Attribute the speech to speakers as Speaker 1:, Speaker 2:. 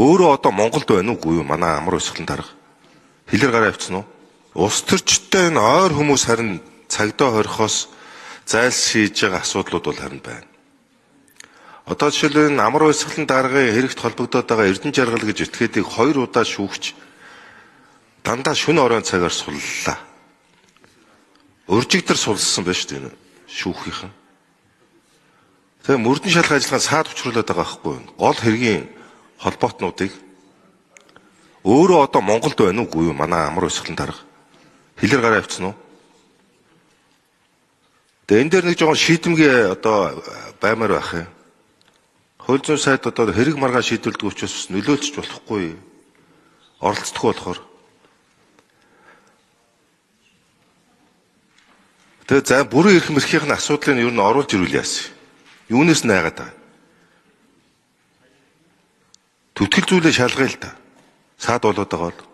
Speaker 1: Өөрөө одоо Монголд байна уугүй юу? Манай амар өсгөлн дарга. Хэлэр гараа авчихсан уу? Улс төрчтэй энэ ойр хүмүүс харин цагдаа хорихоос зайлшиж байгаа асуудлууд бол харин байна. Одоо жишээлбэл энэ амар өсгөлн даргын хэрэгт холбогдоод байгаа Эрдэнэ жаргал гэж этгээдийг 2 удаа шүүгч дандаа шөнө оройн цагаар суллаа. Уржигдэр сулсан байж шүү дээ шүүхийнхэн. Тэгээ мөрдөн шалгах ажиллагаа саад учруулад байгаа байхгүй юу? Гол хэргийн холбоотнуудыг өөрөө одоо Монголд байна уугүй юу? Манай амар өсгөлн дарга. Хэлэр гараа авчихсан уу? Тэгээ энэ дээр нэг жоохон шийдэмгээ одоо баймаар байх юм. Хууль зүйн сайд одоо хэрэг маргаан шийдвэрлэдэг учраас нөлөөлчих болохгүй. Оролцдоггүй болохоор. Тэгээ за бүрэн эрх мэрхийн асуудлыг нь ер нь оруулж ирүүл яасан. Юунаас найгаад байгаа. Төтгөл зүйлээ шалгая л та. Саад болоод байгаа бол.